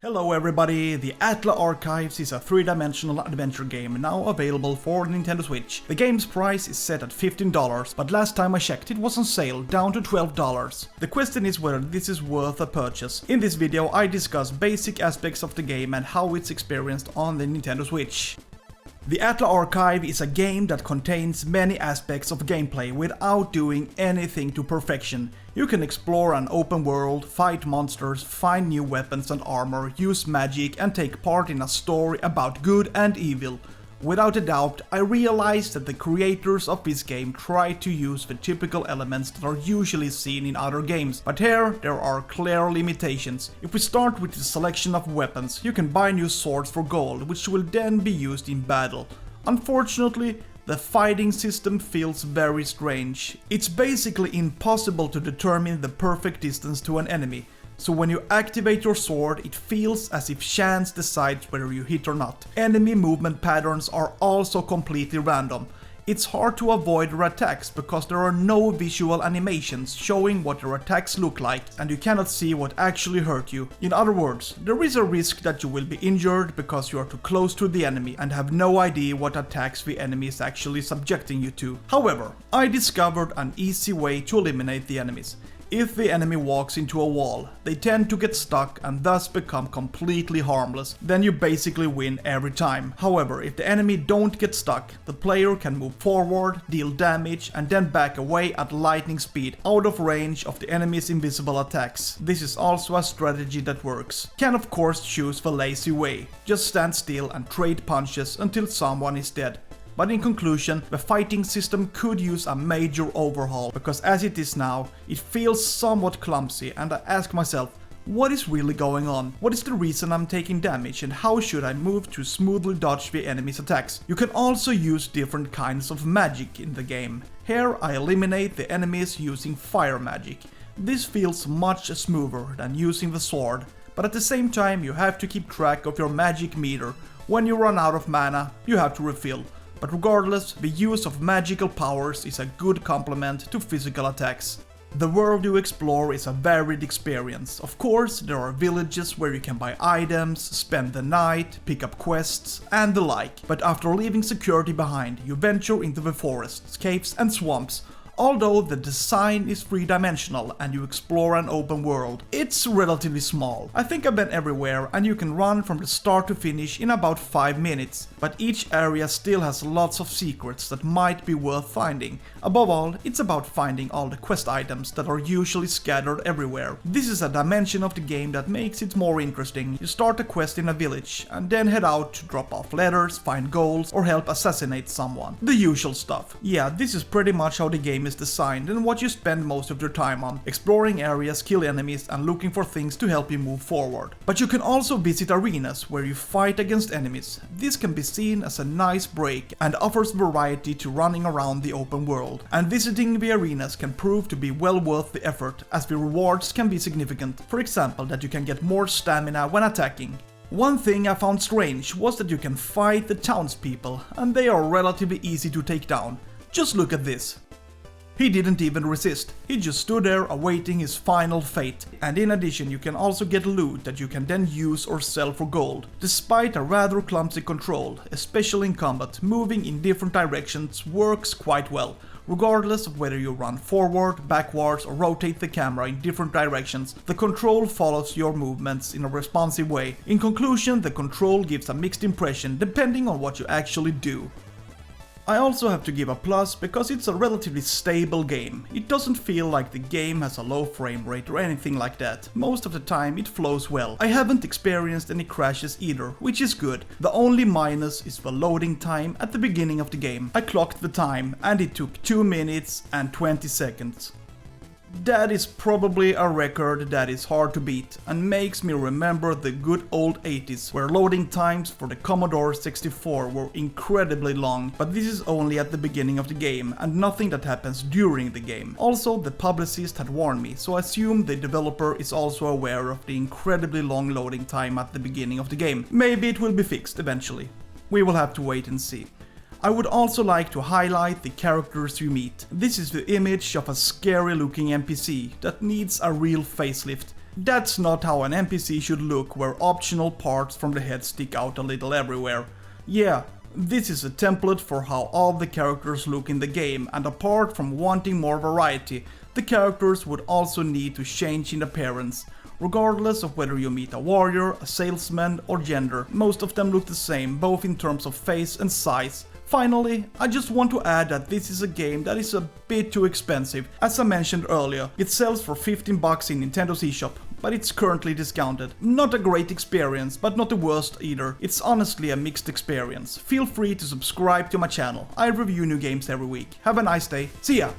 Hello everybody, the Atla Archives is a three-dimensional adventure game now available for Nintendo Switch. The game's price is set at $15, but last time I checked it was on sale down to $12. The question is whether this is worth a purchase. In this video I discuss basic aspects of the game and how it's experienced on the Nintendo Switch. The Atla Archive is a game that contains many aspects of gameplay without doing anything to perfection. You can explore an open world, fight monsters, find new weapons and armor, use magic and take part in a story about good and evil. Without a doubt, I realized that the creators of this game tried to use the typical elements that are usually seen in other games, but here there are clear limitations. If we start with the selection of weapons, you can buy new swords for gold, which will then be used in battle. Unfortunately, the fighting system feels very strange. It's basically impossible to determine the perfect distance to an enemy. So when you activate your sword, it feels as if chance decides whether you hit or not. Enemy movement patterns are also completely random. It's hard to avoid their attacks because there are no visual animations showing what their attacks look like, and you cannot see what actually hurt you. In other words, there is a risk that you will be injured because you are too close to the enemy and have no idea what attacks the enemy is actually subjecting you to. However, I discovered an easy way to eliminate the enemies. If the enemy walks into a wall, they tend to get stuck and thus become completely harmless. Then you basically win every time. However, if the enemy don't get stuck, the player can move forward, deal damage and then back away at lightning speed, out of range of the enemy's invisible attacks. This is also a strategy that works. Can of course choose the lazy way. Just stand still and trade punches until someone is dead. But in conclusion, the fighting system could use a major overhaul, because as it is now, it feels somewhat clumsy and I ask myself, what is really going on? What is the reason I'm taking damage and how should I move to smoothly dodge the enemy's attacks? You can also use different kinds of magic in the game. Here I eliminate the enemies using fire magic. This feels much smoother than using the sword, but at the same time you have to keep track of your magic meter. When you run out of mana, you have to refill. But regardless, the use of magical powers is a good complement to physical attacks. The world you explore is a varied experience. Of course, there are villages where you can buy items, spend the night, pick up quests, and the like. But after leaving security behind, you venture into the forests, caves and swamps. Although the design is three-dimensional and you explore an open world, it's relatively small. I think I've been everywhere and you can run from the start to finish in about 5 minutes, but each area still has lots of secrets that might be worth finding. Above all, it's about finding all the quest items that are usually scattered everywhere. This is a dimension of the game that makes it more interesting. You start a quest in a village and then head out to drop off letters, find goals or help assassinate someone. The usual stuff. Yeah, this is pretty much how the game is designed and what you spend most of your time on. Exploring areas, kill enemies and looking for things to help you move forward. But you can also visit arenas where you fight against enemies. This can be seen as a nice break and offers variety to running around the open world. And visiting the arenas can prove to be well worth the effort, as the rewards can be significant. For example, that you can get more stamina when attacking. One thing I found strange was that you can fight the townspeople, and they are relatively easy to take down. Just look at this. He didn't even resist, he just stood there awaiting his final fate. And in addition you can also get loot that you can then use or sell for gold. Despite a rather clumsy control, especially in combat, moving in different directions works quite well. Regardless of whether you run forward, backwards or rotate the camera in different directions, the control follows your movements in a responsive way. In conclusion, the control gives a mixed impression depending on what you actually do. I also have to give a plus because it's a relatively stable game. It doesn't feel like the game has a low frame rate or anything like that. Most of the time it flows well. I haven't experienced any crashes either, which is good. The only minus is the loading time at the beginning of the game. I clocked the time and it took 2 minutes and 20 seconds. That is probably a record that is hard to beat and makes me remember the good old 80s, where loading times for the Commodore 64 were incredibly long, but this is only at the beginning of the game and nothing that happens during the game. Also, the publicist had warned me, so I assume the developer is also aware of the incredibly long loading time at the beginning of the game. Maybe it will be fixed eventually. We will have to wait and see. I would also like to highlight the characters you meet. This is the image of a scary looking NPC that needs a real facelift. That's not how an NPC should look, where optional parts from the head stick out a little everywhere. Yeah, this is a template for how all the characters look in the game, and apart from wanting more variety, the characters would also need to change in appearance. Regardless of whether you meet a warrior, a salesman or gender, most of them look the same, both in terms of face and size. Finally, I just want to add that this is a game that is a bit too expensive. As I mentioned earlier, it sells for $15 in Nintendo's eShop, but it's currently discounted. Not a great experience, but not the worst either. It's honestly a mixed experience. Feel free to subscribe to my channel. I review new games every week. Have a nice day. See ya!